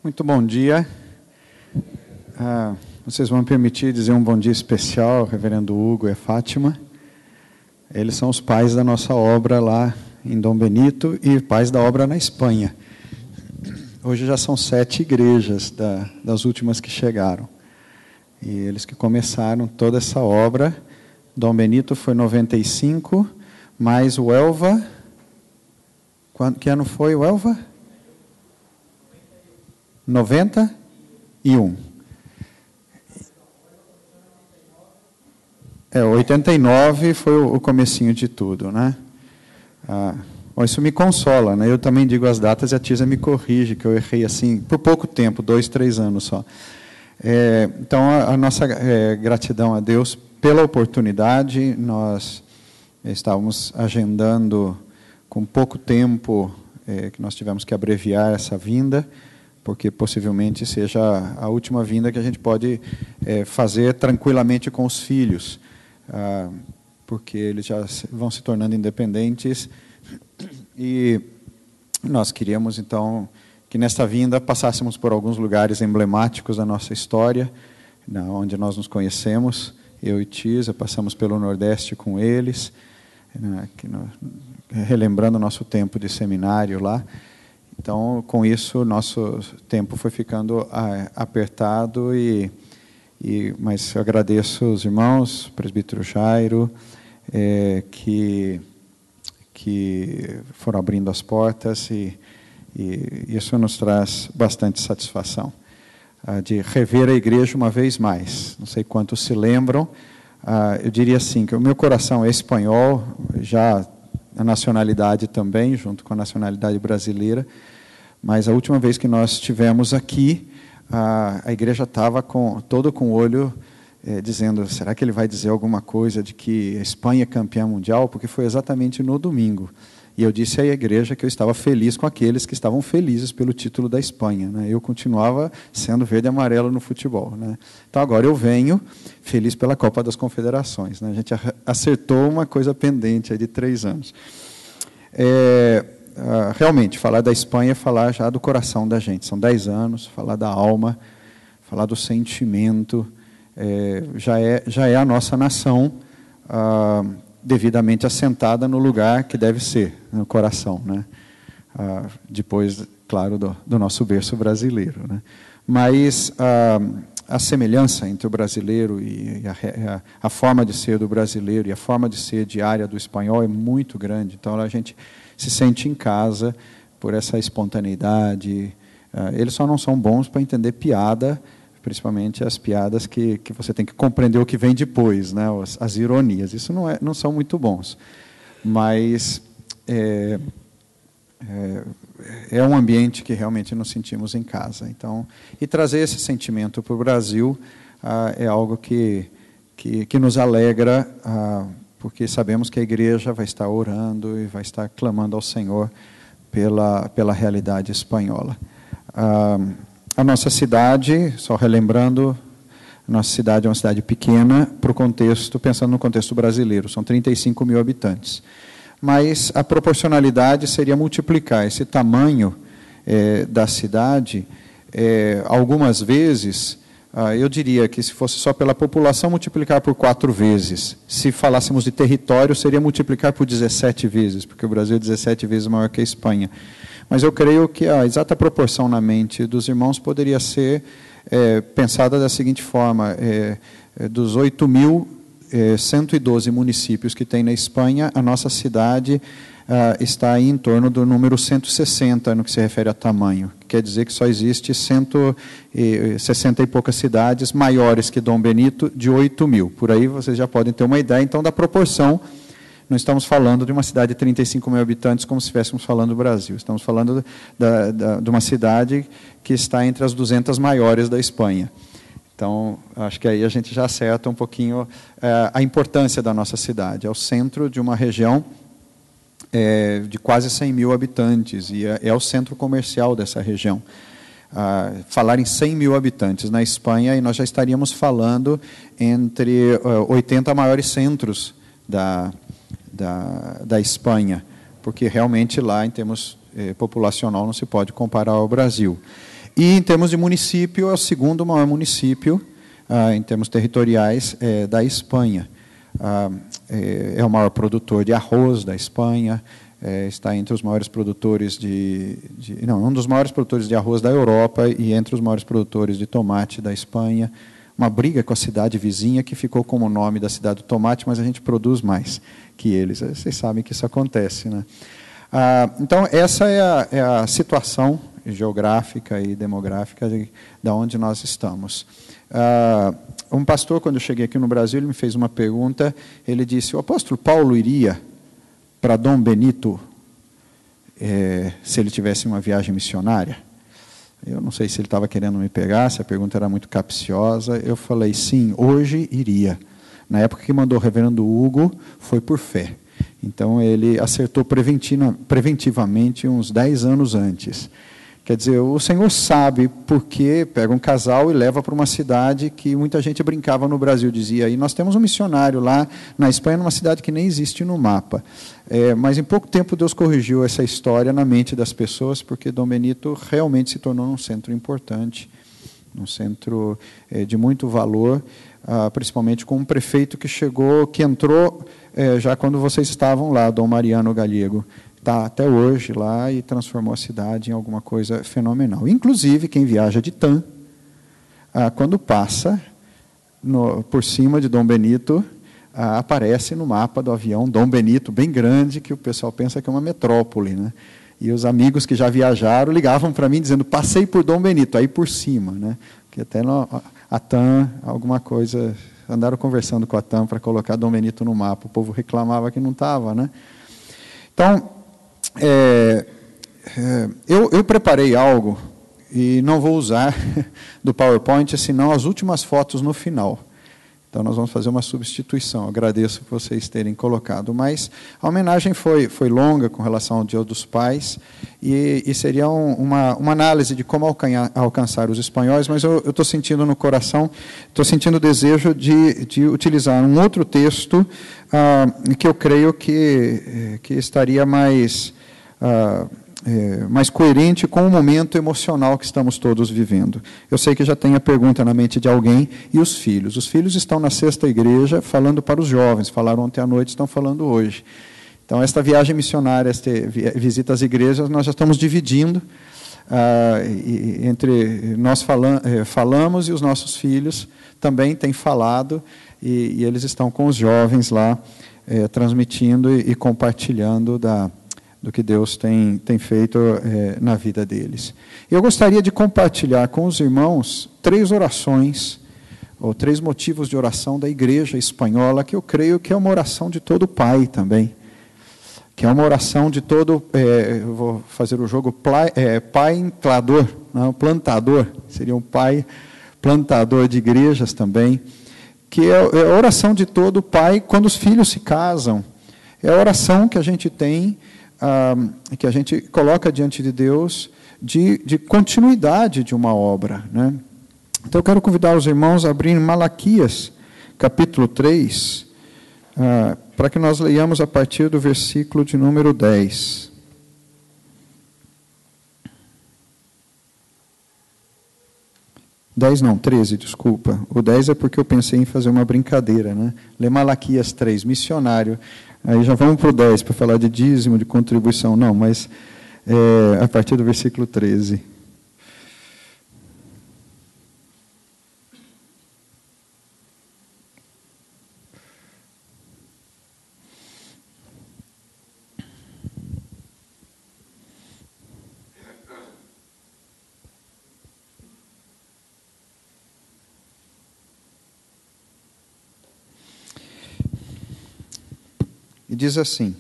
Muito bom dia. Vocês vão me permitir dizer um bom dia especial ao reverendo Hugo e a Fátima. Eles são os pais da nossa obra lá em Dom Benito e pais da obra na Espanha. Hoje já são 7 igrejas das últimas que chegaram. E eles que começaram toda essa obra. Dom Benito foi 95, mais o Elva. Que ano foi o Elva? 91. 89 foi o comecinho de tudo, né? Bom, isso me consola, né? Eu também digo as datas e a Tisa me corrige, que eu errei assim, por pouco tempo, 2, 3 anos só. Então, a nossa gratidão a Deus pela oportunidade. Nós estávamos agendando com pouco tempo, que nós tivemos que abreviar essa vinda, porque possivelmente seja a última vinda que a gente pode fazer tranquilamente com os filhos, porque eles já vão se tornando independentes, e nós queríamos, então, que nesta vinda passássemos por alguns lugares emblemáticos da nossa história, onde nós nos conhecemos, eu e Tisa, passamos pelo Nordeste com eles, relembrando o nosso tempo de seminário lá. Então, com isso, nosso tempo foi ficando apertado, mas eu agradeço os irmãos, o presbítero Jairo, que foram abrindo as portas, e isso nos traz bastante satisfação, de rever a igreja uma vez mais. Não sei quantos se lembram, eu diria assim, que o meu coração é espanhol, já a nacionalidade também, junto com a nacionalidade brasileira, mas a última vez que nós estivemos aqui, a igreja estava todo com o olho dizendo, será que ele vai dizer alguma coisa de que a Espanha é campeã mundial? Porque foi exatamente no domingo. E eu disse à igreja que eu estava feliz com aqueles que estavam felizes pelo título da Espanha, né? Eu continuava sendo verde e amarelo no futebol, né? Então agora eu venho feliz pela Copa das Confederações, né? A gente acertou uma coisa pendente de 3 anos. Realmente, falar da Espanha é falar já do coração da gente. São 10 anos, falar da alma, falar do sentimento, já é a nossa nação devidamente assentada no lugar que deve ser, no coração, né? Depois, claro, do nosso berço brasileiro, né? Mas a semelhança entre o brasileiro e a forma de ser do brasileiro e a forma de ser diária do espanhol é muito grande. Então, a gente se sente em casa por essa espontaneidade. Eles só não são bons para entender piada, principalmente as piadas que você tem que compreender o que vem depois, né? As ironias. Isso não são muito bons. Mas é um ambiente que realmente nos sentimos em casa. Então, e trazer esse sentimento para o Brasil é algo que nos alegra, porque sabemos que a igreja vai estar orando e vai estar clamando ao Senhor pela realidade espanhola. A nossa cidade, só relembrando, a nossa cidade é uma cidade pequena, pensando no contexto brasileiro, são 35 mil habitantes. Mas a proporcionalidade seria multiplicar esse tamanho da cidade, algumas vezes, eu diria que se fosse só pela população, multiplicar por 4 vezes. Se falássemos de território, seria multiplicar por 17 vezes, porque o Brasil é 17 vezes maior que a Espanha. Mas eu creio que a exata proporção na mente dos irmãos poderia ser pensada da seguinte forma: dos 8.112 municípios que tem na Espanha, a nossa cidade está aí em torno do número 160 no que se refere a tamanho. Quer dizer que só existe 160 e poucas cidades maiores que Dom Benito, de 8.000. Por aí vocês já podem ter uma ideia, então, da proporção. Não estamos falando de uma cidade de 35 mil habitantes como se estivéssemos falando do Brasil. Estamos falando de uma cidade que está entre as 200 maiores da Espanha. Então, acho que aí a gente já acerta um pouquinho a importância da nossa cidade. É o centro de uma região de quase 100 mil habitantes, e é o centro comercial dessa região. Falar em 100 mil habitantes na Espanha, e nós já estaríamos falando entre 80 maiores centros da Espanha, porque realmente lá, em termos populacional, não se pode comparar ao Brasil. E, em termos de município, é o segundo maior município, em termos territoriais, da Espanha. É o maior produtor de arroz da Espanha, está entre os maiores produtores um dos maiores produtores de arroz da Europa e entre os maiores produtores de tomate da Espanha. Uma briga com a cidade vizinha que ficou como o nome da cidade do tomate, mas a gente produz mais que eles. Vocês sabem que isso acontece, né? Então, essa é a situação geográfica e demográfica de onde nós estamos. Um pastor, quando eu cheguei aqui no Brasil, ele me fez uma pergunta. Ele disse: o apóstolo Paulo iria para Dom Benito se ele tivesse uma viagem missionária? Eu não sei se ele estava querendo me pegar, se a pergunta era muito capciosa. Eu falei: sim, hoje iria. Na época que mandou o reverendo Hugo, foi por fé. Então, ele acertou preventivamente uns 10 anos antes. Quer dizer, o Senhor sabe por que pega um casal e leva para uma cidade que muita gente brincava no Brasil, dizia, e nós temos um missionário lá na Espanha, numa cidade que nem existe no mapa. Mas em pouco tempo Deus corrigiu essa história na mente das pessoas, porque Dom Benito realmente se tornou um centro importante, um centro de muito valor, principalmente com um prefeito que entrou já quando vocês estavam lá, Dom Mariano Galego. Está até hoje lá e transformou a cidade em alguma coisa fenomenal. Inclusive, quem viaja de TAM, quando passa por cima de Dom Benito, aparece no mapa do avião Dom Benito, bem grande, que o pessoal pensa que é uma metrópole, né? E os amigos que já viajaram ligavam para mim dizendo: passei por Dom Benito, aí por cima, né? Que até a TAM, alguma coisa, andaram conversando com a TAM para colocar Dom Benito no mapa. O povo reclamava que não estava, né? Então, eu preparei algo e não vou usar do PowerPoint, senão as últimas fotos no final. Então, nós vamos fazer uma substituição. Agradeço por vocês terem colocado. Mas a homenagem foi longa com relação ao Dia dos Pais e seria uma análise de como alcançar os espanhóis, mas eu estou sentindo no coração, estou sentindo o desejo de utilizar um outro texto que eu creio que estaria mais coerente com o momento emocional que estamos todos vivendo. Eu sei que já tem a pergunta na mente de alguém, e os filhos? Os filhos estão na sexta igreja falando para os jovens, falaram ontem à noite, estão falando hoje. Então, esta viagem missionária, esta visita às igrejas, nós já estamos dividindo entre nós falamos e os nossos filhos também têm falado, e eles estão com os jovens lá, transmitindo e compartilhando do que Deus tem feito na vida deles. Eu gostaria de compartilhar com os irmãos 3 orações, ou 3 motivos de oração da igreja espanhola, que eu creio que é uma oração de todo pai também, que é uma oração de todo, eu vou fazer o jogo pai-plantador, não, plantador, seria um pai plantador de igrejas também, que é a oração de todo pai quando os filhos se casam, é a oração que a gente tem, que a gente coloca diante de Deus de continuidade de uma obra, né? Então eu quero convidar os irmãos a abrirem Malaquias, capítulo 3, para que nós leiamos a partir do versículo de número 10. Não, 13, desculpa. O 10 é porque eu pensei em fazer uma brincadeira, né? Lê Malaquias 3, missionário. Aí já vamos para o 10, para falar de dízimo, de contribuição. Não, mas a partir do versículo 13. E diz assim,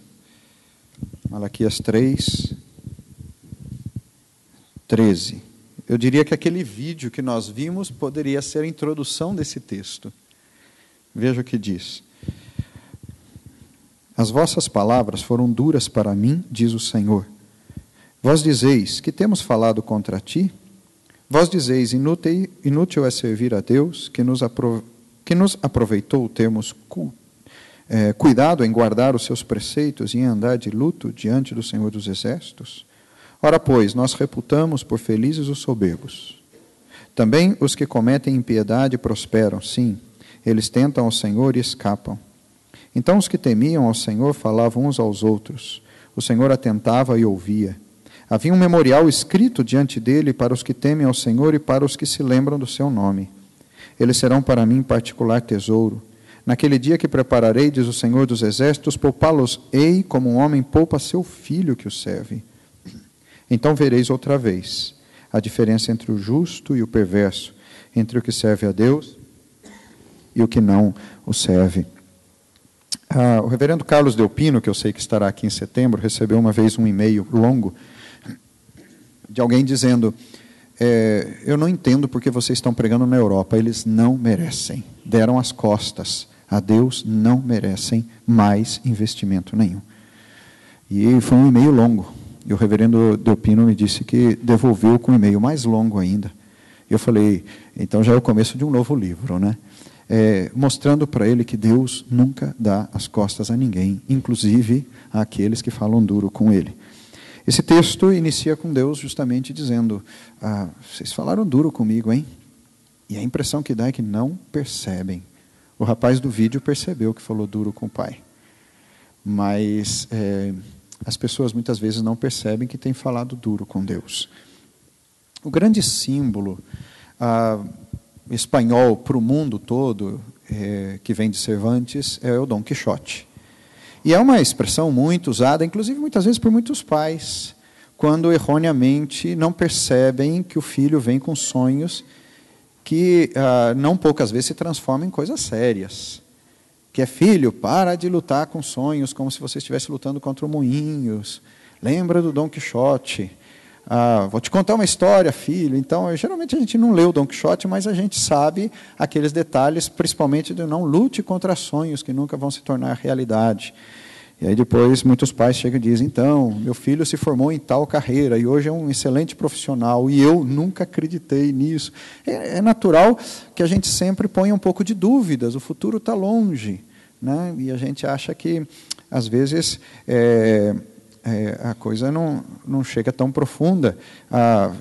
Malaquias 3, 13. Eu diria que aquele vídeo que nós vimos poderia ser a introdução desse texto. Veja o que diz. As vossas palavras foram duras para mim, diz o Senhor. Vós dizeis, que temos falado contra ti? Vós dizeis, inútil é servir a Deus, que nos aproveitou termos cuidado em guardar os seus preceitos e em andar de luto diante do Senhor dos Exércitos? Ora, pois, nós reputamos por felizes os soberbos. Também os que cometem impiedade prosperam, sim, eles tentam ao Senhor e escapam. Então os que temiam ao Senhor falavam uns aos outros. O Senhor atentava e ouvia. Havia um memorial escrito diante dele para os que temem ao Senhor e para os que se lembram do seu nome. Eles serão para mim particular tesouro. Naquele dia que prepararei, diz o Senhor dos Exércitos, poupá-los-ei como um homem poupa seu filho que o serve. Então vereis outra vez a diferença entre o justo e o perverso, entre o que serve a Deus e o que não o serve. O reverendo Carlos Delpino, que eu sei que estará aqui em setembro, recebeu uma vez um e-mail longo de alguém dizendo: eu não entendo porque vocês estão pregando na Europa, eles não merecem, deram as costas a Deus, não merecem mais investimento nenhum. E foi um e-mail longo, e o reverendo Delpino me disse que devolveu com um e-mail mais longo ainda. E eu falei, então já é o começo de um novo livro, né? Mostrando para ele que Deus nunca dá as costas a ninguém, inclusive àqueles que falam duro com ele. Esse texto inicia com Deus justamente dizendo: vocês falaram duro comigo, hein? E a impressão que dá é que não percebem. O rapaz do vídeo percebeu que falou duro com o pai. Mas as pessoas muitas vezes não percebem que tem falado duro com Deus. O grande símbolo espanhol para o mundo todo, que vem de Cervantes, é o Dom Quixote. E é uma expressão muito usada, inclusive muitas vezes por muitos pais, quando erroneamente não percebem que o filho vem com sonhos que não poucas vezes se transformam em coisas sérias. Que é: filho, para de lutar com sonhos como se você estivesse lutando contra moinhos. Lembra do Dom Quixote. Vou te contar uma história, filho. Então, geralmente a gente não lê o Dom Quixote, mas a gente sabe aqueles detalhes, principalmente de não lute contra sonhos que nunca vão se tornar realidade. E aí depois muitos pais chegam e dizem: então, meu filho se formou em tal carreira e hoje é um excelente profissional e eu nunca acreditei nisso. É natural que a gente sempre ponha um pouco de dúvidas, o futuro está longe, né? E a gente acha que, às vezes, a coisa não chega tão profunda.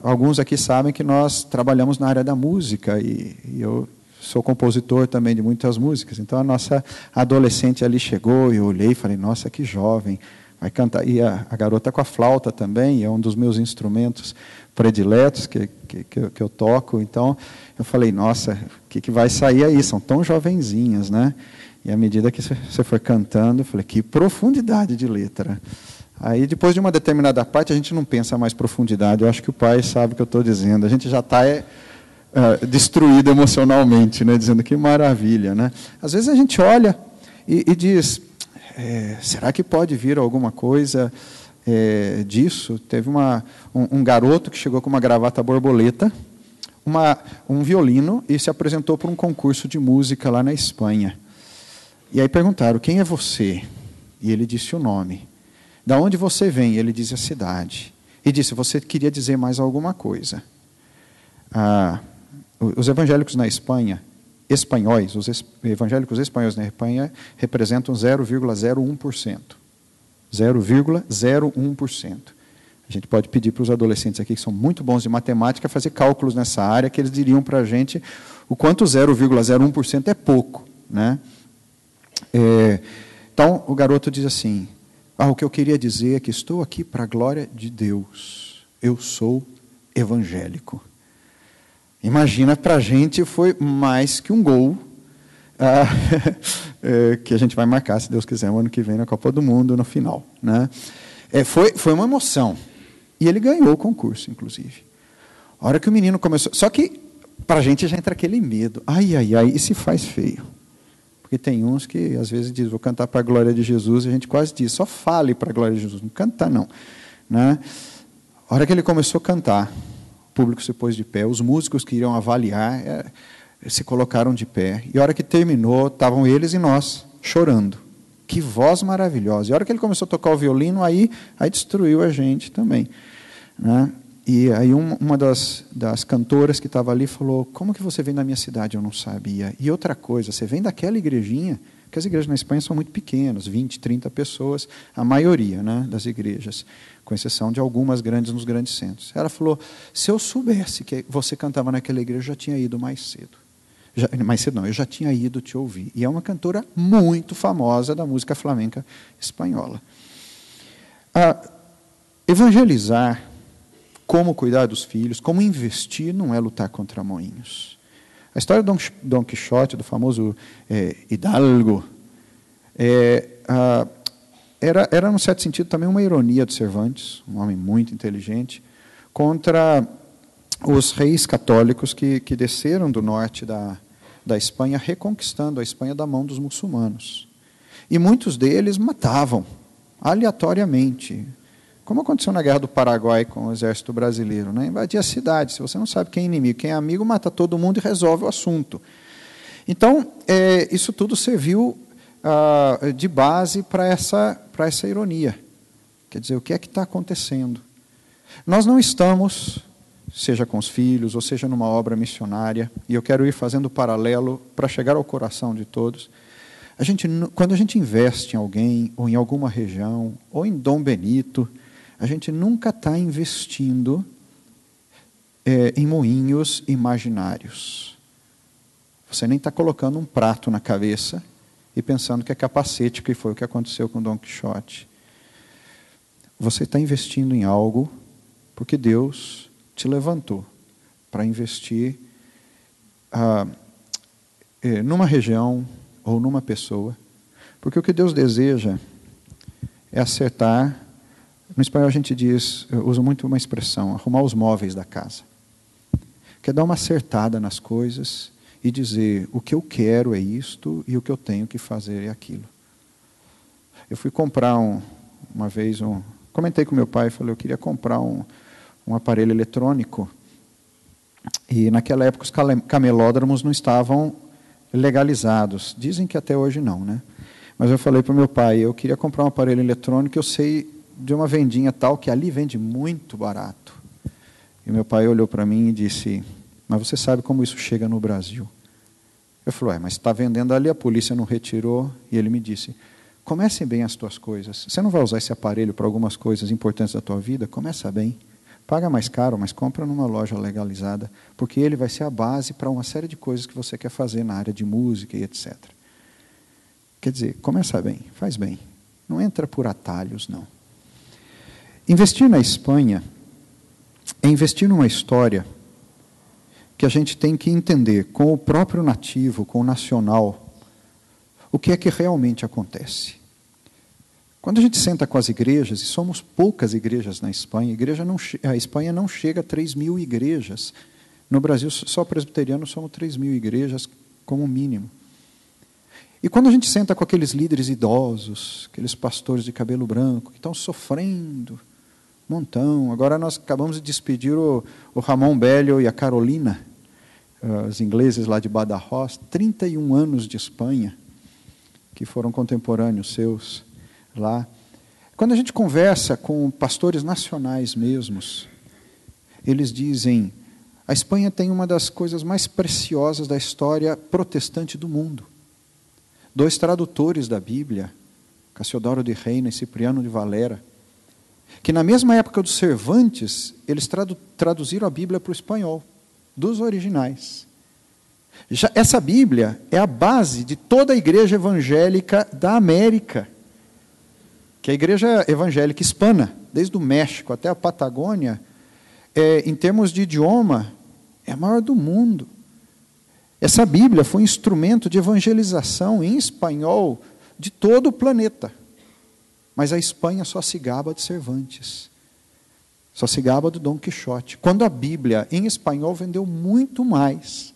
Alguns aqui sabem que nós trabalhamos na área da música e eu sou compositor também de muitas músicas. Então a nossa adolescente ali chegou e eu olhei e falei: nossa, que jovem, vai cantar. E a garota com a flauta também, é um dos meus instrumentos prediletos que eu toco. Então eu falei: nossa, o que vai sair aí? São tão jovenzinhas, né? E à medida que você foi cantando, eu falei: que profundidade de letra. Aí, depois de uma determinada parte, a gente não pensa mais profundidade. Eu acho que o pai sabe o que eu estou dizendo. A gente já está destruído emocionalmente, né? Dizendo que maravilha, né? Às vezes a gente olha e diz: será que pode vir alguma coisa disso? Teve um garoto que chegou com uma gravata borboleta, um violino, e se apresentou para um concurso de música lá na Espanha. E aí perguntaram: quem é você? E ele disse o nome. Da onde você vem? Ele disse a cidade. E disse: você queria dizer mais alguma coisa? Os evangélicos na Espanha, os evangélicos espanhóis na Espanha representam 0,01%. 0,01%. A gente pode pedir para os adolescentes aqui, que são muito bons de matemática, fazer cálculos nessa área, que eles diriam para a gente o quanto 0,01% é pouco, né? Então, o garoto diz assim: o que eu queria dizer é que estou aqui para a glória de Deus. Eu sou evangélico. Imagina, para a gente foi mais que um gol que a gente vai marcar, se Deus quiser, no ano que vem na Copa do Mundo, no final, né? Foi uma emoção. E ele ganhou o concurso, inclusive. A hora que o menino começou... Só que, para a gente, já entra aquele medo. Ai, e se faz feio. Porque tem uns que, às vezes, dizem: vou cantar para a glória de Jesus, e a gente quase diz: só fale para a glória de Jesus, não canta não. Né? A hora que ele começou a cantar, o público se pôs de pé, os músicos que iriam avaliar se colocaram de pé, e a hora que terminou, estavam eles e nós chorando. Que voz maravilhosa. E a hora que ele começou a tocar o violino, aí destruiu a gente também. Né? E aí uma das cantoras que estava ali falou: como que você vem da minha cidade? Eu não sabia. E outra coisa, você vem daquela igrejinha? porque as igrejas na Espanha são muito pequenas, 20, 30 pessoas, a maioria, né, das igrejas, com exceção de algumas grandes nos grandes centros. Ela falou, se eu soubesse que você cantava naquela igreja, eu já tinha ido mais cedo. Mais cedo não, eu já tinha ido te ouvir. E é uma cantora muito famosa da música flamenca espanhola. Evangelizar, como cuidar dos filhos, como investir, não é lutar contra moinhos. A história do Dom Quixote, do famoso Hidalgo, era, num certo sentido, também uma ironia de Cervantes, um homem muito inteligente, contra os reis católicos que desceram do norte da Espanha, reconquistando a Espanha da mão dos muçulmanos. E muitos deles matavam, aleatoriamente, como aconteceu na Guerra do Paraguai com o exército brasileiro, né? Invadia a cidade. Se você não sabe quem é inimigo, quem é amigo, mata todo mundo e resolve o assunto. Então, isso tudo serviu de base para essa ironia. Quer dizer, o que é que está acontecendo? Nós não estamos, seja com os filhos, ou seja numa obra missionária, e eu quero ir fazendo paralelo para chegar ao coração de todos. Quando a gente investe em alguém, ou em alguma região, ou em Dom Benito, a gente nunca está investindo em moinhos imaginários. Você nem está colocando um prato na cabeça e pensando que é capacete, que foi o que aconteceu com Dom Quixote. Você está investindo em algo porque Deus te levantou para investir numa região ou numa pessoa, porque o que Deus deseja é acertar. No espanhol a gente diz, eu uso muito uma expressão, arrumar os móveis da casa. Quer dar uma acertada nas coisas e dizer, o que eu quero é isto e o que eu tenho que fazer é aquilo. Eu fui comprar uma vez, comentei com meu pai, falei, eu queria comprar um aparelho eletrônico, e naquela época os camelódromos não estavam legalizados. Dizem que até hoje não, né? Mas eu falei para o meu pai, eu queria comprar um aparelho eletrônico, eu sei de uma vendinha tal, que ali vende muito barato. E meu pai olhou para mim e disse, mas você sabe como isso chega no Brasil? Eu falei, mas está vendendo ali, a polícia não retirou. E ele me disse, comecem bem as tuas coisas. Você não vai usar esse aparelho para algumas coisas importantes da tua vida? Começa bem. Paga mais caro, mas compra numa loja legalizada, porque ele vai ser a base para uma série de coisas que você quer fazer na área de música e etc. Quer dizer, começa bem, faz bem. Não entra por atalhos, não. Investir na Espanha é investir numa história que a gente tem que entender com o próprio nativo, com o nacional, o que é que realmente acontece. Quando a gente senta com as igrejas, e somos poucas igrejas na Espanha, a Espanha não chega a 3.000 igrejas. No Brasil, só presbiterianos somos 3.000 igrejas, como mínimo. E quando a gente senta com aqueles líderes idosos, aqueles pastores de cabelo branco, que estão sofrendo, montão. Agora nós acabamos de despedir o Ramon Bellio e a Carolina, os ingleses lá de Badajoz, 31 anos de Espanha, que foram contemporâneos seus lá. Quando a gente conversa com pastores nacionais mesmos, eles dizem, a Espanha tem uma das coisas mais preciosas da história protestante do mundo. 2 tradutores da Bíblia, Cassiodoro de Reina e Cipriano de Valera, que na mesma época dos Cervantes, eles traduziram a Bíblia para o espanhol, dos originais. Essa Bíblia é a base de toda a igreja evangélica da América, que é a igreja evangélica hispana, desde o México até a Patagônia, em termos de idioma, é a maior do mundo. Essa Bíblia foi um instrumento de evangelização em espanhol de todo o planeta. Mas a Espanha só se gaba de Cervantes. Só se gaba do Dom Quixote. Quando a Bíblia em espanhol vendeu muito mais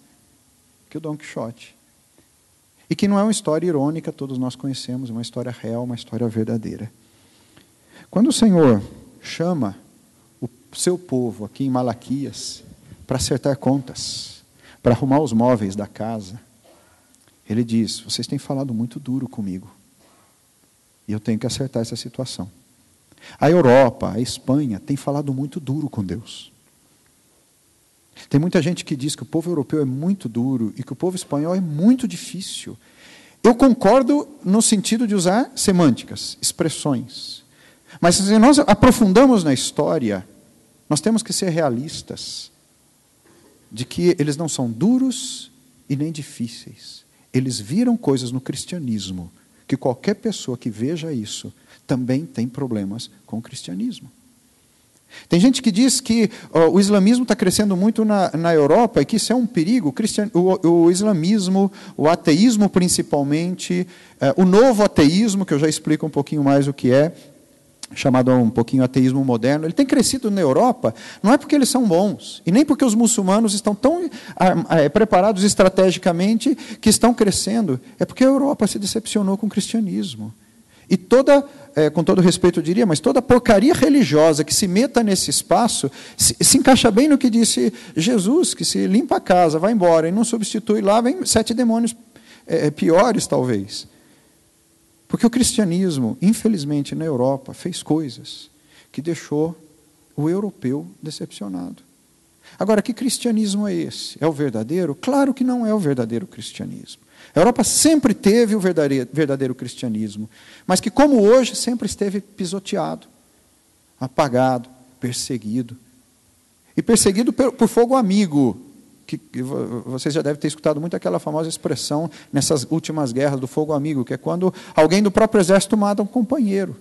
que o Dom Quixote. E que não é uma história irônica, todos nós conhecemos, é uma história real, uma história verdadeira. Quando o Senhor chama o seu povo aqui em Malaquias para acertar contas, para arrumar os móveis da casa, ele diz, vocês têm falado muito duro comigo. E eu tenho que acertar essa situação. A Europa, a Espanha, tem falado muito duro com Deus. Tem muita gente que diz que o povo europeu é muito duro e que o povo espanhol é muito difícil. Eu concordo no sentido de usar semânticas, expressões. Mas se nós aprofundamos na história, nós temos que ser realistas de que eles não são duros e nem difíceis. Eles viram coisas no cristianismo que qualquer pessoa que veja isso também tem problemas com o cristianismo. Tem gente que diz que o islamismo está crescendo muito na Europa e que isso é um perigo. O islamismo, o ateísmo principalmente, o novo ateísmo, que eu já explico um pouquinho mais o que é, chamado um pouquinho ateísmo moderno, ele tem crescido na Europa, não é porque eles são bons, e nem porque os muçulmanos estão tão preparados estrategicamente que estão crescendo, é porque a Europa se decepcionou com o cristianismo. E com todo respeito eu diria, mas toda porcaria religiosa que se meta nesse espaço, se encaixa bem no que disse Jesus, que se limpa a casa, vai embora, e não substitui lá, vem 7 demônios piores talvez. Porque o cristianismo, infelizmente, na Europa, fez coisas que deixou o europeu decepcionado. Agora, que cristianismo é esse? É o verdadeiro? Claro que não é o verdadeiro cristianismo. A Europa sempre teve o verdadeiro cristianismo, mas que, como hoje, sempre esteve pisoteado, apagado, perseguido. E perseguido por fogo amigo. Que vocês já devem ter escutado muito aquela famosa expressão nessas últimas guerras do fogo amigo, que é quando alguém do próprio exército mata um companheiro.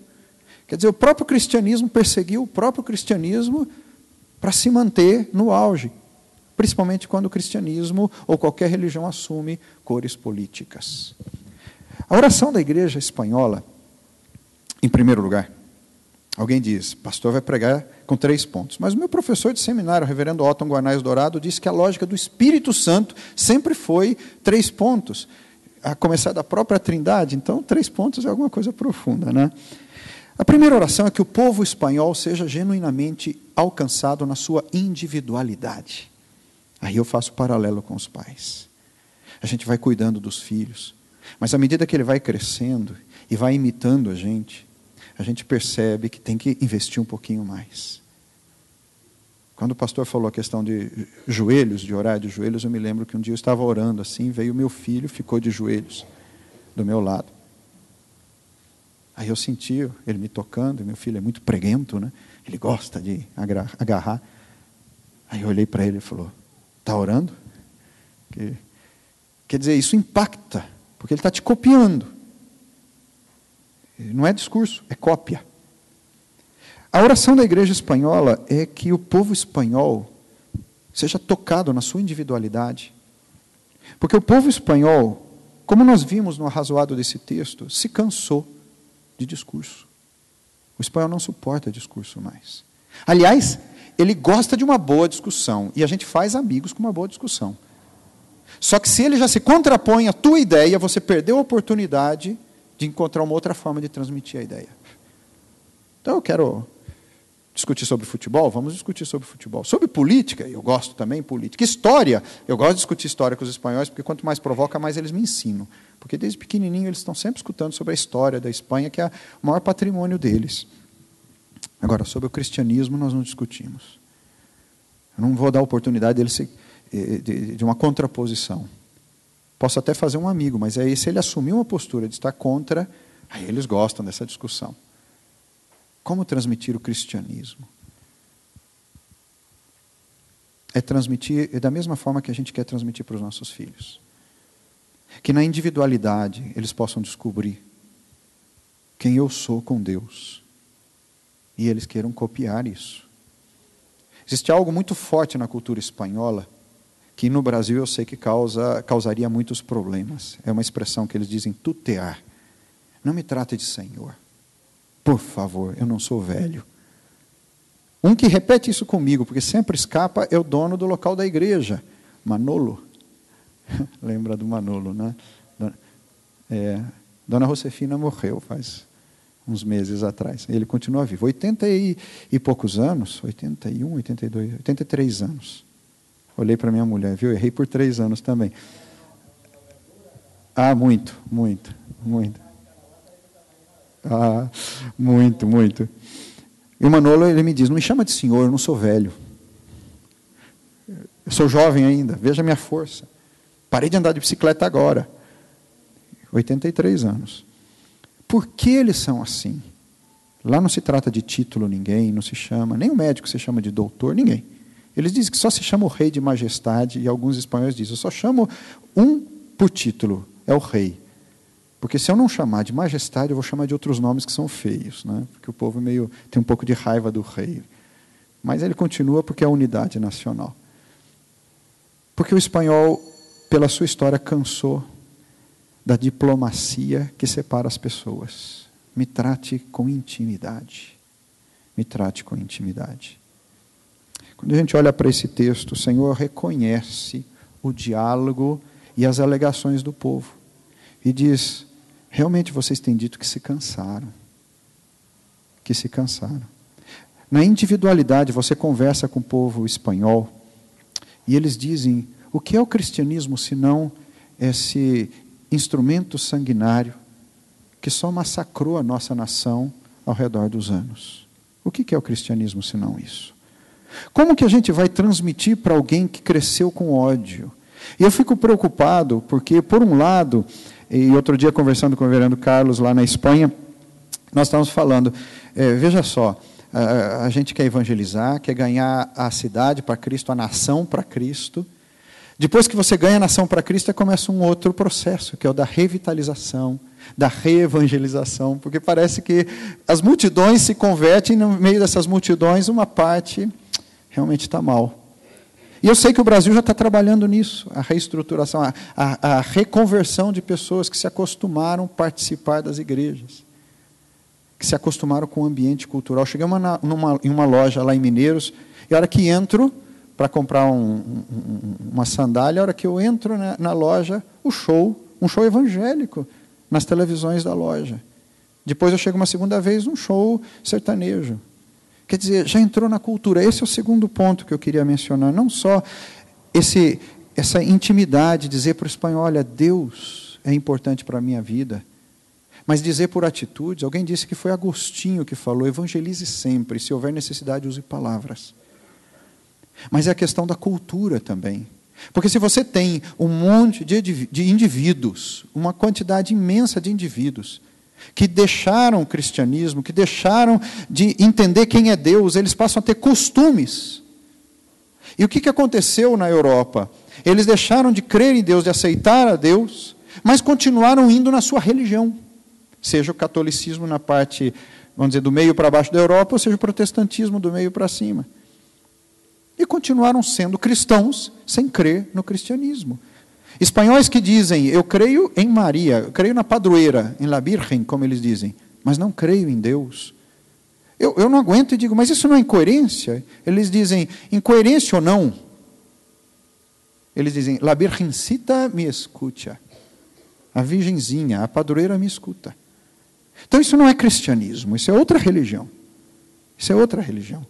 Quer dizer, o próprio cristianismo perseguiu o próprio cristianismo para se manter no auge, principalmente quando o cristianismo ou qualquer religião assume cores políticas. A oração da igreja espanhola, em primeiro lugar, alguém diz, pastor vai pregar com 3 pontos. Mas o meu professor de seminário, o reverendo Otton Guarnais Dourado, disse que a lógica do Espírito Santo sempre foi 3 pontos. A começar da própria Trindade, então 3 pontos é alguma coisa profunda, né? A primeira oração é que o povo espanhol seja genuinamente alcançado na sua individualidade. Aí eu faço paralelo com os pais. A gente vai cuidando dos filhos, mas à medida que ele vai crescendo e vai imitando a gente percebe que tem que investir um pouquinho mais. Quando o pastor falou a questão de joelhos, de orar de joelhos, eu me lembro que um dia eu estava orando assim, veio meu filho, ficou de joelhos do meu lado. Aí eu senti ele me tocando, meu filho é muito preguento, né? Ele gosta de agarrar. Aí eu olhei para ele e falou, está orando? Quer dizer, isso impacta, porque ele está te copiando. Não é discurso, é cópia. A oração da igreja espanhola é que o povo espanhol seja tocado na sua individualidade. Porque o povo espanhol, como nós vimos no arrazoado desse texto, se cansou de discurso. O espanhol não suporta discurso mais. Aliás, ele gosta de uma boa discussão, e a gente faz amigos com uma boa discussão. Só que se ele já se contrapõe à tua ideia, você perdeu a oportunidade de encontrar uma outra forma de transmitir a ideia. Então eu quero discutir sobre futebol, vamos discutir sobre futebol. Sobre política, eu gosto também de política. História, eu gosto de discutir história com os espanhóis, porque quanto mais provoca, mais eles me ensinam. Porque desde pequenininho eles estão sempre escutando sobre a história da Espanha, que é o maior patrimônio deles. Agora, sobre o cristianismo, nós não discutimos. Eu não vou dar a oportunidade de uma contraposição. Posso até fazer um amigo, mas aí se ele assumir uma postura de estar contra, aí eles gostam dessa discussão. Como transmitir o cristianismo? É transmitir da mesma forma que a gente quer transmitir para os nossos filhos. Que na individualidade eles possam descobrir quem eu sou com Deus. E eles queiram copiar isso. Existe algo muito forte na cultura espanhola, que no Brasil eu sei que causaria muitos problemas. É uma expressão que eles dizem tutear. Não me trate de senhor. Por favor, eu não sou velho. Um que repete isso comigo, porque sempre escapa, é o dono do local da igreja, Manolo. Lembra do Manolo, né? Dona Josefina morreu faz uns meses atrás. Ele continua vivo. 80 e poucos anos, 81, 82, 83 anos. Olhei para minha mulher, viu? Errei por 3 anos também. Ah, muito. Ah, muito. E o Manolo, ele me diz, não me chama de senhor, eu não sou velho. Eu sou jovem ainda, veja a minha força. Parei de andar de bicicleta agora. 83 anos. Por que eles são assim? Lá não se trata de título ninguém, não se chama, nem o médico se chama de doutor, ninguém. Eles dizem que só se chama o rei de majestade, e alguns espanhóis dizem, eu só chamo um por título, é o rei. Porque se eu não chamar de majestade, eu vou chamar de outros nomes que são feios, né? Porque o povo tem um pouco de raiva do rei. Mas ele continua porque é a unidade nacional. Porque o espanhol, pela sua história, cansou da diplomacia que separa as pessoas. Me trate com intimidade. Me trate com intimidade. Quando a gente olha para esse texto, o Senhor reconhece o diálogo e as alegações do povo. E diz, realmente vocês têm dito que se cansaram. Que se cansaram. Na individualidade, você conversa com o povo espanhol, e eles dizem, o que é o cristianismo senão esse instrumento sanguinário que só massacrou a nossa nação ao redor dos anos? O que é o cristianismo senão isso? Como que a gente vai transmitir para alguém que cresceu com ódio? E eu fico preocupado, porque, por um lado, e outro dia conversando com o reverendo Carlos lá na Espanha, nós estávamos falando, veja só, a gente quer evangelizar, quer ganhar a cidade para Cristo, a nação para Cristo. Depois que você ganha a nação para Cristo, começa um outro processo, que é o da revitalização, da reevangelização, porque parece que as multidões se convertem, e no meio dessas multidões, uma parte realmente está mal. E eu sei que o Brasil já está trabalhando nisso, a reestruturação, a reconversão de pessoas que se acostumaram a participar das igrejas, que se acostumaram com o ambiente cultural. Cheguei em uma loja lá em Mineiros, e a hora que entro para comprar uma sandália, a hora que eu entro na loja, um show evangélico, nas televisões da loja. Depois eu chego uma segunda vez, um show sertanejo. Quer dizer, já entrou na cultura. Esse é o segundo ponto que eu queria mencionar. Não só essa intimidade, dizer para o espanhol, olha, Deus é importante para a minha vida, mas dizer por atitudes. Alguém disse que foi Agostinho que falou, evangelize sempre, se houver necessidade, use palavras. Mas é a questão da cultura também. Porque se você tem um monte de indivíduos, uma quantidade imensa de indivíduos, que deixaram o cristianismo, que deixaram de entender quem é Deus, eles passam a ter costumes. E o que aconteceu na Europa? Eles deixaram de crer em Deus, de aceitar a Deus, mas continuaram indo na sua religião. Seja o catolicismo na parte, vamos dizer, do meio para baixo da Europa, ou seja o protestantismo do meio para cima. E continuaram sendo cristãos sem crer no cristianismo. Espanhóis que dizem, eu creio em Maria, eu creio na padroeira, em La Virgen, como eles dizem, mas não creio em Deus. Eu não aguento e digo, mas isso não é incoerência? Eles dizem, incoerência ou não? Eles dizem, La Virgencita me escucha. A virgenzinha, a padroeira me escuta. Então isso não é cristianismo, isso é outra religião. Isso é outra religião.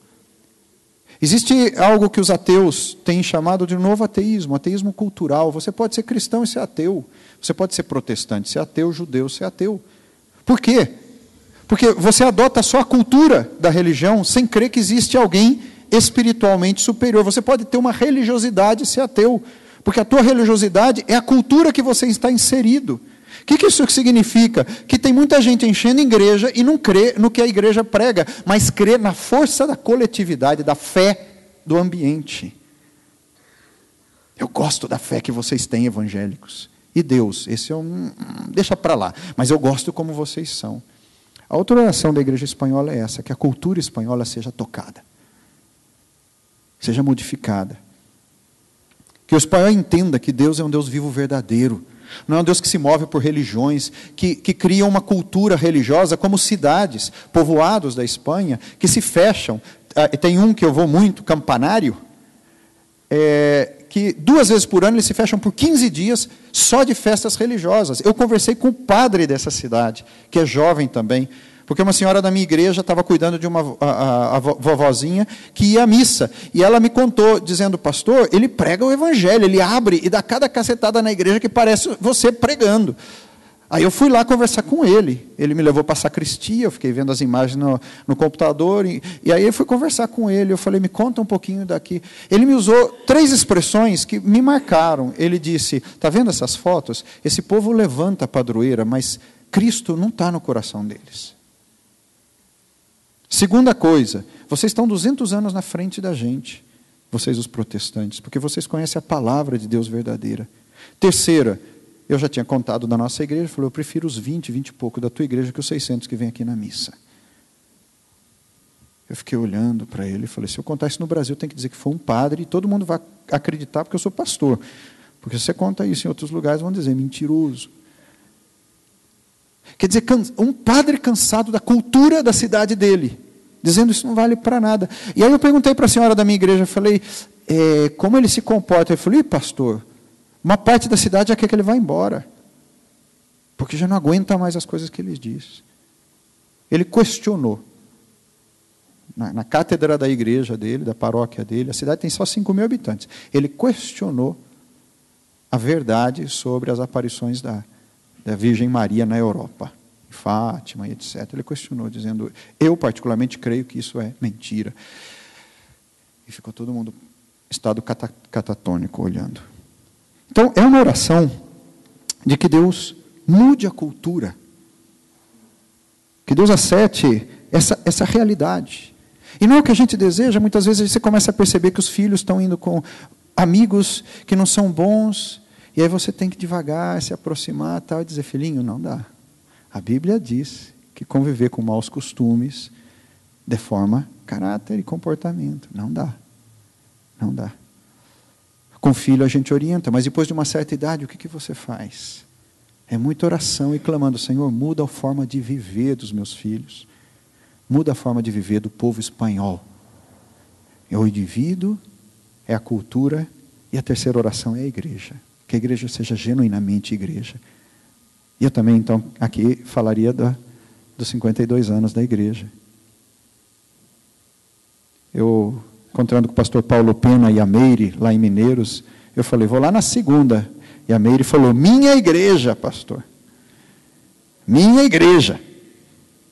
Existe algo que os ateus têm chamado de novo ateísmo, ateísmo cultural. Você pode ser cristão e ser ateu. Você pode ser protestante, ser ateu, judeu, ser ateu. Por quê? Porque você adota só a cultura da religião sem crer que existe alguém espiritualmente superior. Você pode ter uma religiosidade e ser ateu, porque a tua religiosidade é a cultura que você está inserido. O que isso significa? Que tem muita gente enchendo a igreja e não crê no que a igreja prega, mas crê na força da coletividade, da fé do ambiente. Eu gosto da fé que vocês têm, evangélicos. E Deus, esse é deixa para lá, mas eu gosto como vocês são. A outra oração da igreja espanhola é essa, que a cultura espanhola seja tocada, seja modificada. Que o espanhol entenda que Deus é um Deus vivo verdadeiro. Não é um Deus que se move por religiões, que cria uma cultura religiosa, como cidades, povoados da Espanha, que se fecham. Tem um que eu vou muito, Campanário, que 2 vezes por ano eles se fecham por 15 dias só de festas religiosas. Eu conversei com o padre dessa cidade, que é jovem também, porque uma senhora da minha igreja estava cuidando de a vovozinha que ia à missa. E ela me contou, dizendo, pastor, ele prega o evangelho, ele abre e dá cada cacetada na igreja que parece você pregando. Aí eu fui lá conversar com ele. Ele me levou para a sacristia, eu fiquei vendo as imagens no computador, e aí eu fui conversar com ele. Eu falei, me conta um pouquinho daqui. Ele me usou 3 expressões que me marcaram. Ele disse, está vendo essas fotos? Esse povo levanta a padroeira, mas Cristo não está no coração deles. Segunda coisa, vocês estão 200 anos na frente da gente, vocês os protestantes, porque vocês conhecem a palavra de Deus verdadeira. Terceira, eu já tinha contado da nossa igreja, falei, eu prefiro os 20 e pouco da tua igreja que os 600 que vem aqui na missa. Eu fiquei olhando para ele e falei, se eu contar isso no Brasil, tem que dizer que foi um padre, e todo mundo vai acreditar porque eu sou pastor. Porque se você conta isso em outros lugares, vão dizer, mentiroso. Quer dizer, um padre cansado da cultura da cidade dele, dizendo isso não vale para nada. E aí eu perguntei para a senhora da minha igreja, falei, como ele se comporta? Ele falou, pastor, uma parte da cidade já quer que ele vá embora, porque já não aguenta mais as coisas que ele diz. Ele questionou, na cátedra da igreja dele, da paróquia dele, a cidade tem só 5.000 habitantes, ele questionou a verdade sobre as aparições da Virgem Maria na Europa, em Fátima, etc. Ele questionou, dizendo, eu particularmente creio que isso é mentira. E ficou todo mundo em estado catatônico olhando. Então, é uma oração de que Deus mude a cultura, que Deus acerte essa realidade. E não é o que a gente deseja, muitas vezes você começa a perceber que os filhos estão indo com amigos que não são bons, e aí você tem que devagar se aproximar tal, e dizer, filhinho, não dá. A Bíblia diz que conviver com maus costumes deforma caráter e comportamento. Não dá. Não dá. Com filho a gente orienta, mas depois de uma certa idade, o que você faz? É muita oração e clamando, Senhor, muda a forma de viver dos meus filhos. Muda a forma de viver do povo espanhol. É o indivíduo, é a cultura, e a terceira oração é a igreja. Que a igreja seja genuinamente igreja. E eu também, então, aqui falaria dos 52 anos da igreja. Eu, encontrando com o pastor Paulo Pena e a Meire, lá em Mineiros, eu falei, vou lá na segunda. E a Meire falou, minha igreja, pastor. Minha igreja.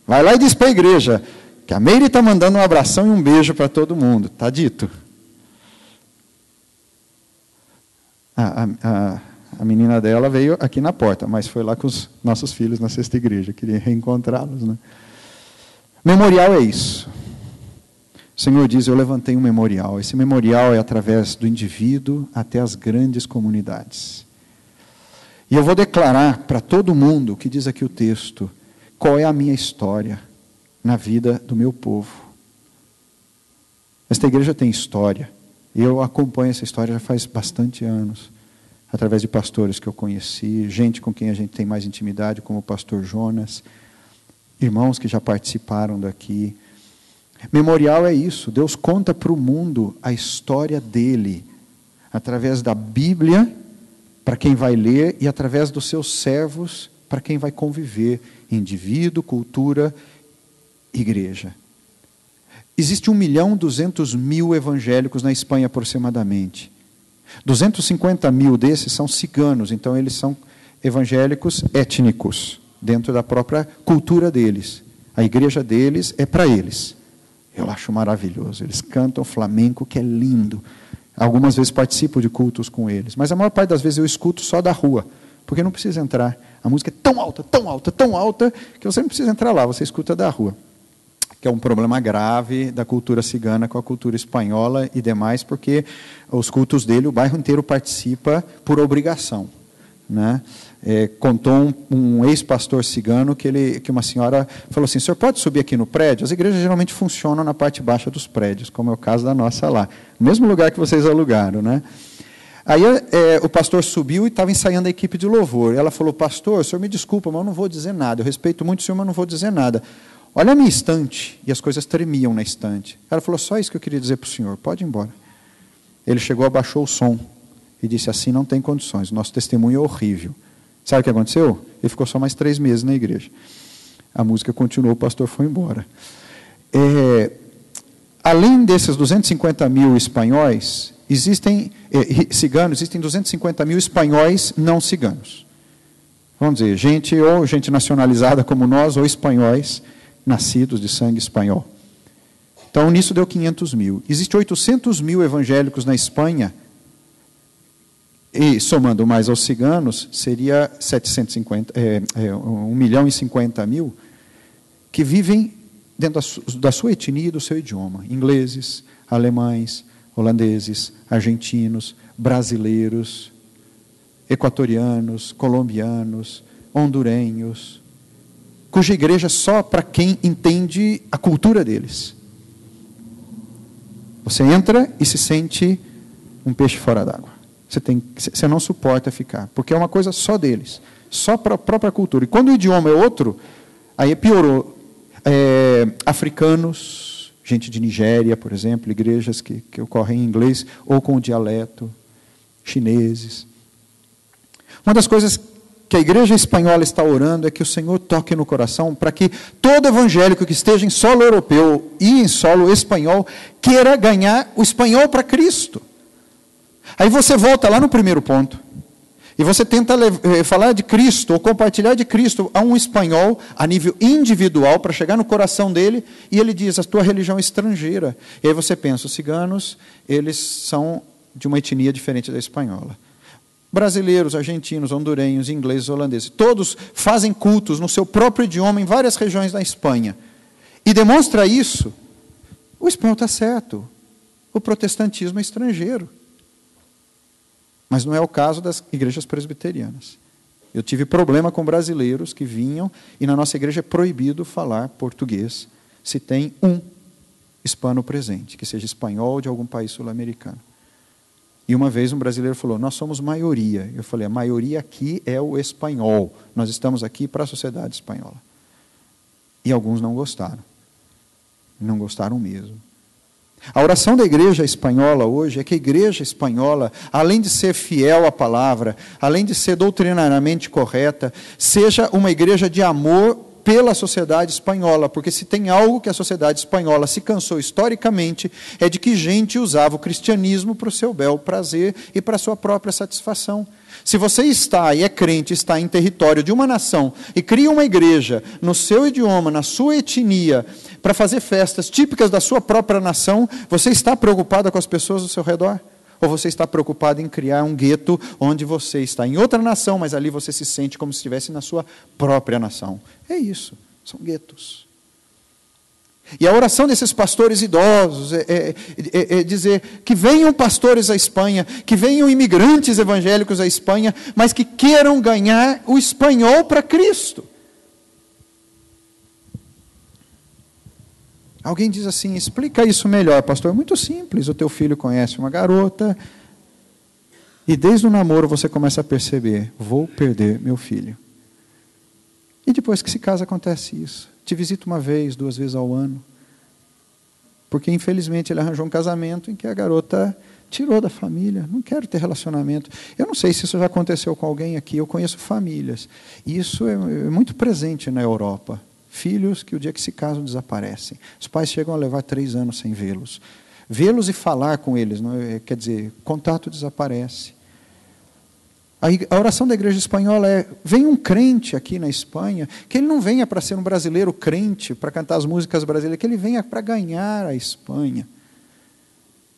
Vai lá e diz para a igreja, que a Meire está mandando um abração e um beijo para todo mundo. Está dito. A menina dela veio aqui na porta, mas foi lá com os nossos filhos na sexta igreja, queria reencontrá-los, né? Memorial é isso. O Senhor diz, eu levantei um memorial. Esse memorial é através do indivíduo até as grandes comunidades. E eu vou declarar para todo mundo, que diz aqui o texto, qual é a minha história na vida do meu povo. Esta igreja tem história. E eu acompanho essa história já faz bastante anos, através de pastores que eu conheci, gente com quem a gente tem mais intimidade, como o pastor Jonas, irmãos que já participaram daqui. Memorial é isso, Deus conta para o mundo a história dele, através da Bíblia, para quem vai ler, e através dos seus servos, para quem vai conviver, indivíduo, cultura, igreja. Existe 1.200.000 evangélicos na Espanha aproximadamente. 250.000 desses são ciganos, então eles são evangélicos étnicos, dentro da própria cultura deles. A igreja deles é para eles. Eu acho maravilhoso. Eles cantam flamenco, que é lindo. Algumas vezes participo de cultos com eles, mas a maior parte das vezes eu escuto só da rua, porque não precisa entrar. A música é tão alta, tão alta, tão alta, que você não precisa entrar lá, você escuta da rua. Que é um problema grave da cultura cigana com a cultura espanhola e demais, porque os cultos dele, o bairro inteiro participa por obrigação, né? Contou um ex-pastor cigano que uma senhora falou assim, o senhor pode subir aqui no prédio? As igrejas geralmente funcionam na parte baixa dos prédios, como é o caso da nossa lá, no mesmo lugar que vocês alugaram, né? Aí o pastor subiu e estava ensaiando a equipe de louvor. Ela falou, pastor, o senhor me desculpa, mas eu não vou dizer nada, eu respeito muito o senhor, mas não vou dizer nada. Olha a minha estante, e as coisas tremiam na estante. Ela falou, só isso que eu queria dizer para o senhor, pode ir embora. Ele chegou, abaixou o som, e disse, assim não tem condições, nosso testemunho é horrível. Sabe o que aconteceu? Ele ficou só mais 3 meses na igreja. A música continuou, o pastor foi embora. Além desses 250.000 espanhóis, ciganos, existem 250.000 espanhóis não ciganos. Vamos dizer, gente nacionalizada como nós, ou espanhóis, nascidos de sangue espanhol. Então, nisso deu 500 mil. Existem 800 mil evangélicos na Espanha, e somando mais aos ciganos, seria 1.050.000, que vivem dentro da sua etnia e do seu idioma. Ingleses, alemães, holandeses, argentinos, brasileiros, equatorianos, colombianos, hondurenhos, cuja igreja é só para quem entende a cultura deles. Você entra e se sente um peixe fora d'água. Você não suporta ficar, porque é uma coisa só deles, só para a própria cultura. E quando o idioma é outro, aí piorou. Africanos, gente de Nigéria, por exemplo, igrejas que ocorrem em inglês ou com o dialeto, chineses. Uma das coisas que a igreja espanhola está orando é que o Senhor toque no coração para que todo evangélico que esteja em solo europeu e em solo espanhol queira ganhar o espanhol para Cristo. Aí você volta lá no primeiro ponto e você tenta falar de Cristo ou compartilhar de Cristo a um espanhol a nível individual para chegar no coração dele, e ele diz: a tua religião é estrangeira. E aí você pensa, os ciganos, eles são de uma etnia diferente da espanhola. Brasileiros, argentinos, hondurenhos, ingleses, holandeses, todos fazem cultos no seu próprio idioma em várias regiões da Espanha. E demonstra isso, o espanhol está certo, o protestantismo é estrangeiro. Mas não é o caso das igrejas presbiterianas. Eu tive problema com brasileiros que vinham, e na nossa igreja é proibido falar português se tem um hispano presente, que seja espanhol de algum país sul-americano. E uma vez um brasileiro falou: nós somos maioria. Eu falei: a maioria aqui é o espanhol. Nós estamos aqui para a sociedade espanhola. E alguns não gostaram. Não gostaram mesmo. A oração da igreja espanhola hoje é que a igreja espanhola, além de ser fiel à palavra, além de ser doutrinariamente correta, seja uma igreja de amor pela sociedade espanhola, porque se tem algo que a sociedade espanhola se cansou historicamente, é de que gente usava o cristianismo para o seu bel prazer e para a sua própria satisfação. Se você está e é crente, está em território de uma nação e cria uma igreja no seu idioma, na sua etnia, para fazer festas típicas da sua própria nação, você está preocupado com as pessoas ao seu redor? Ou você está preocupado em criar um gueto onde você está em outra nação, mas ali você se sente como se estivesse na sua própria nação? É isso, são guetos. E a oração desses pastores idosos é dizer que venham pastores à Espanha, que venham imigrantes evangélicos à Espanha, mas que queiram ganhar o espanhol para Cristo. Alguém diz assim: explica isso melhor, pastor. É muito simples. O teu filho conhece uma garota e desde o namoro você começa a perceber: vou perder meu filho. E depois que se casa acontece isso. Te visito uma vez, 2 vezes ao ano. Porque infelizmente ele arranjou um casamento em que a garota tirou da família. Não quero ter relacionamento. Eu não sei se isso já aconteceu com alguém aqui. Eu conheço famílias. E isso é muito presente na Europa. Filhos que o dia que se casam desaparecem. Os pais chegam a levar 3 anos sem vê-los. Vê-los e falar com eles, não é? Quer dizer, contato desaparece. A oração da igreja espanhola é: vem um crente aqui na Espanha, que ele não venha para ser um brasileiro crente, para cantar as músicas brasileiras, que ele venha para ganhar a Espanha.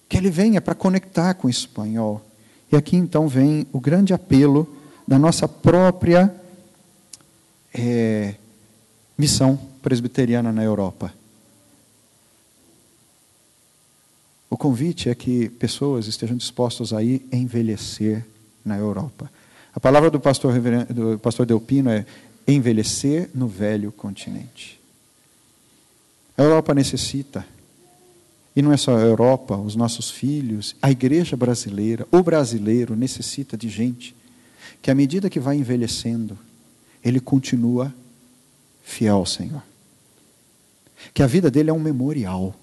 Que ele venha para conectar com o espanhol. E aqui então vem o grande apelo da nossa própria missão presbiteriana na Europa. O convite é que pessoas estejam dispostas a ir envelhecer na Europa. A palavra do pastor Delpino é envelhecer no velho continente. A Europa necessita, e não é só a Europa, os nossos filhos, a igreja brasileira, o brasileiro necessita de gente que à medida que vai envelhecendo, ele continua fiel ao Senhor. Que a vida dele é um memorial.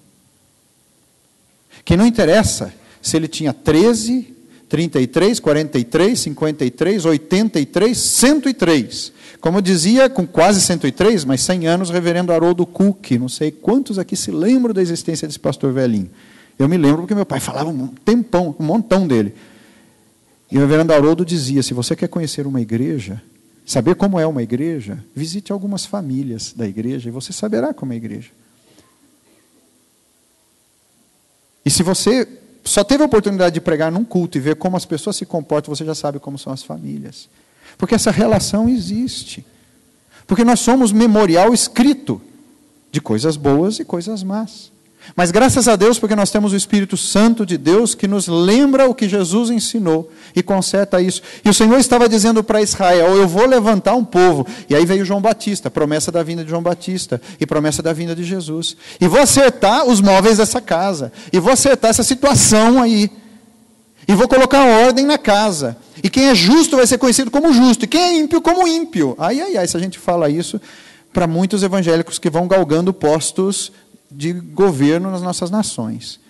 Que não interessa se ele tinha 13, 33, 43, 53, 83, 103. Como eu dizia, com quase 103, mas 100 anos, o reverendo Haroldo Cook. Não sei quantos aqui se lembram da existência desse pastor velhinho. Eu me lembro porque meu pai falava um tempão, um montão dele. E o reverendo Haroldo dizia: se você quer conhecer uma igreja, saber como é uma igreja, visite algumas famílias da igreja e você saberá como é a igreja. E se você só teve a oportunidade de pregar num culto e ver como as pessoas se comportam, você já sabe como são as famílias. Porque essa relação existe. Porque nós somos memorial escrito de coisas boas e coisas más. Mas graças a Deus, porque nós temos o Espírito Santo de Deus que nos lembra o que Jesus ensinou e conserta isso. E o Senhor estava dizendo para Israel, eu vou levantar um povo. E aí veio João Batista, promessa da vinda de João Batista e promessa da vinda de Jesus. E vou acertar os móveis dessa casa. E vou acertar essa situação aí. E vou colocar ordem na casa. E quem é justo vai ser conhecido como justo. E quem é ímpio como ímpio. Ai, ai, ai, se a gente fala isso para muitos evangélicos que vão galgando postos de governo nas nossas nações.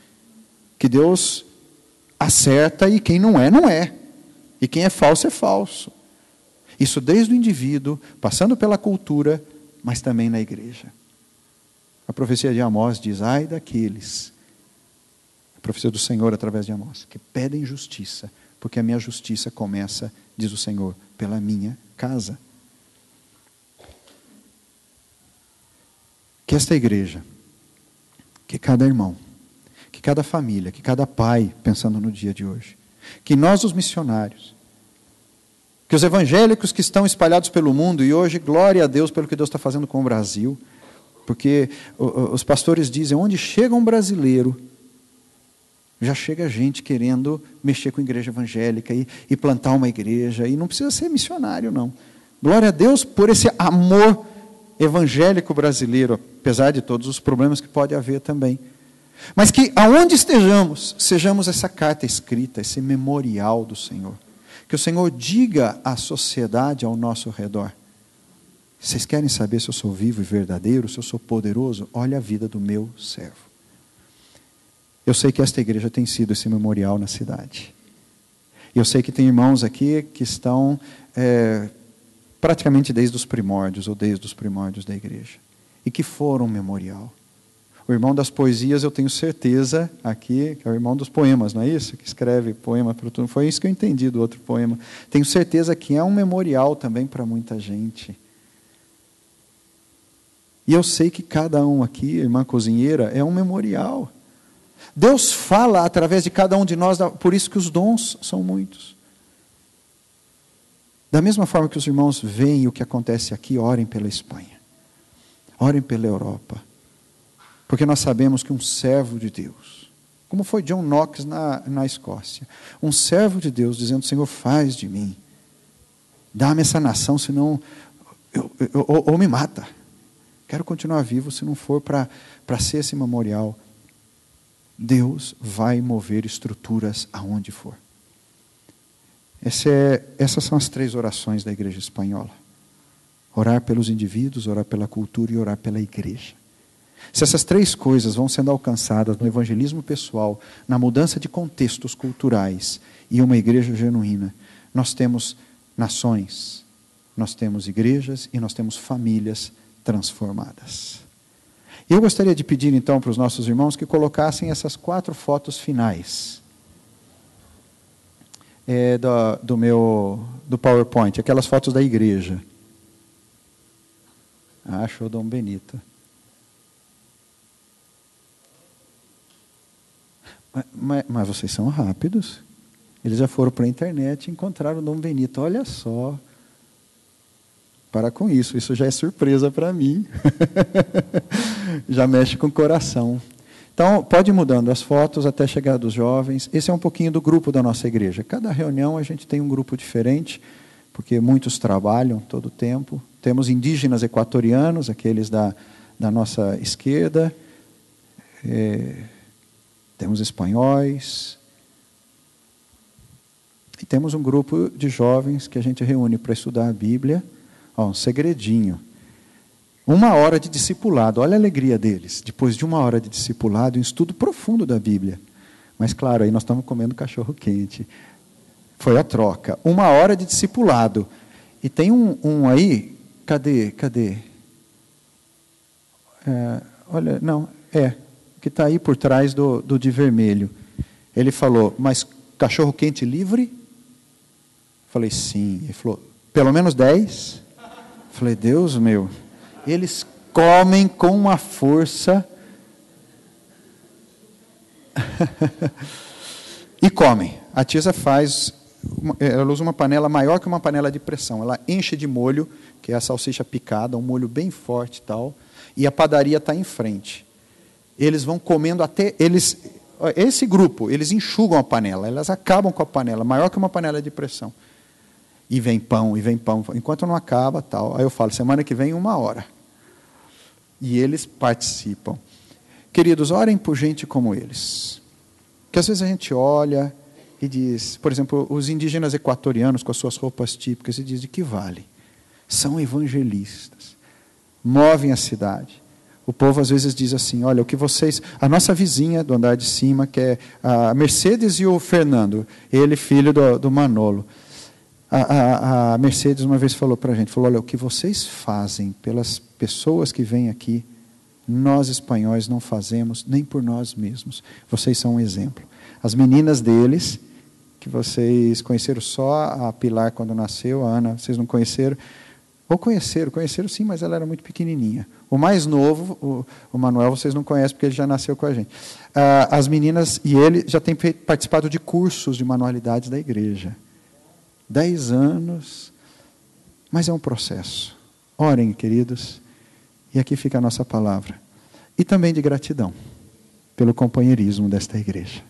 Que Deus acerta e quem não é, não é. E quem é falso, é falso. Isso desde o indivíduo, passando pela cultura, mas também na igreja. A profecia de Amós diz, ai daqueles, a profecia do Senhor através de Amós, que pedem justiça, porque a minha justiça começa, diz o Senhor, pela minha casa. Que esta igreja, que cada irmão, que cada família, que cada pai, pensando no dia de hoje, que nós os missionários, que os evangélicos que estão espalhados pelo mundo, e hoje, glória a Deus pelo que Deus está fazendo com o Brasil, porque os pastores dizem, onde chega um brasileiro, já chega gente querendo mexer com a igreja evangélica e plantar uma igreja, e não precisa ser missionário, não. Glória a Deus por esse amor evangélico brasileiro, apesar de todos os problemas que pode haver também. Mas que aonde estejamos, sejamos essa carta escrita, esse memorial do Senhor. Que o Senhor diga à sociedade ao nosso redor, vocês querem saber se eu sou vivo e verdadeiro, se eu sou poderoso? Olha a vida do meu servo. Eu sei que esta igreja tem sido esse memorial na cidade. E eu sei que tem irmãos aqui que estão praticamente desde os primórdios, ou desde os primórdios da igreja. E que foram um memorial. O irmão das poesias, eu tenho certeza, aqui, que é o irmão dos poemas, não é isso? Que escreve poema para tudo. Foi isso que eu entendi do outro poema. Tenho certeza que é um memorial também para muita gente. E eu sei que cada um aqui, irmã cozinheira, é um memorial. Deus fala através de cada um de nós, por isso que os dons são muitos. Da mesma forma que os irmãos veem o que acontece aqui, orem pela Espanha. Orem pela Europa. Porque nós sabemos que um servo de Deus, como foi John Knox na Escócia, um servo de Deus dizendo, Senhor, faz de mim, dá-me essa nação, senão ou me mata. Quero continuar vivo se não for para ser esse memorial. Deus vai mover estruturas aonde for. Essas são as 3 orações da igreja espanhola. Orar pelos indivíduos, orar pela cultura e orar pela igreja. Se essas 3 coisas vão sendo alcançadas no evangelismo pessoal, na mudança de contextos culturais e uma igreja genuína, nós temos nações, nós temos igrejas e nós temos famílias transformadas. Eu gostaria de pedir então para os nossos irmãos que colocassem essas 4 fotos finais do PowerPoint, aquelas fotos da igreja. Show Dom Benito. Mas vocês são rápidos. Eles já foram para a internet e encontraram o Dom Benito. Olha só. Para com isso, isso já é surpresa para mim. Já mexe com o coração. Então, pode ir mudando as fotos até chegar dos jovens. Esse é um pouquinho do grupo da nossa igreja. Cada reunião a gente tem um grupo diferente, porque muitos trabalham todo o tempo. Temos indígenas equatorianos, aqueles da nossa esquerda. Temos espanhóis. E temos um grupo de jovens que a gente reúne para estudar a Bíblia. Um segredinho. 1 hora de discipulado. Olha a alegria deles. Depois de 1 hora de discipulado, um estudo profundo da Bíblia. Mas claro, aí nós estamos comendo cachorro quente. Foi a troca. 1 hora de discipulado. E tem um aí. Cadê? Olha, não, que está aí por trás do de vermelho. Ele falou, mas cachorro quente livre? Falei, sim. Ele falou, pelo menos 10. Falei, Deus meu, eles comem com uma força. E comem. A Tisa faz, ela usa uma panela maior que uma panela de pressão. Ela enche de molho, que é a salsicha picada, um molho bem forte e tal. E a padaria está em frente. Eles vão comendo até... esse grupo, eles enxugam a panela. Elas acabam com a panela, maior que uma panela de pressão. E vem pão, e vem pão. Enquanto não acaba, tal. Aí eu falo, semana que vem, 1 hora. E eles participam. Queridos, orem por gente como eles. Que às vezes a gente olha e diz, por exemplo, os indígenas equatorianos com as suas roupas típicas, e diz, de que vale? São evangelistas. Movem a cidade. O povo às vezes diz assim, olha, o que vocês... A nossa vizinha do andar de cima, que é a Mercedes e o Fernando, ele filho do Manolo. A Mercedes uma vez falou para a gente, falou, olha, o que vocês fazem pelas pessoas que vêm aqui, nós espanhóis não fazemos nem por nós mesmos. Vocês são um exemplo. As meninas deles, que vocês conheceram só a Pilar quando nasceu, a Ana, vocês não conheceram? Ou conheceram sim, mas ela era muito pequenininha. O mais novo, o Manuel, vocês não conhecem porque ele já nasceu com a gente. As meninas e ele já têm participado de cursos de manualidades da igreja. 10 anos, mas é um processo. Orem, queridos, e aqui fica a nossa palavra. E também de gratidão pelo companheirismo desta igreja.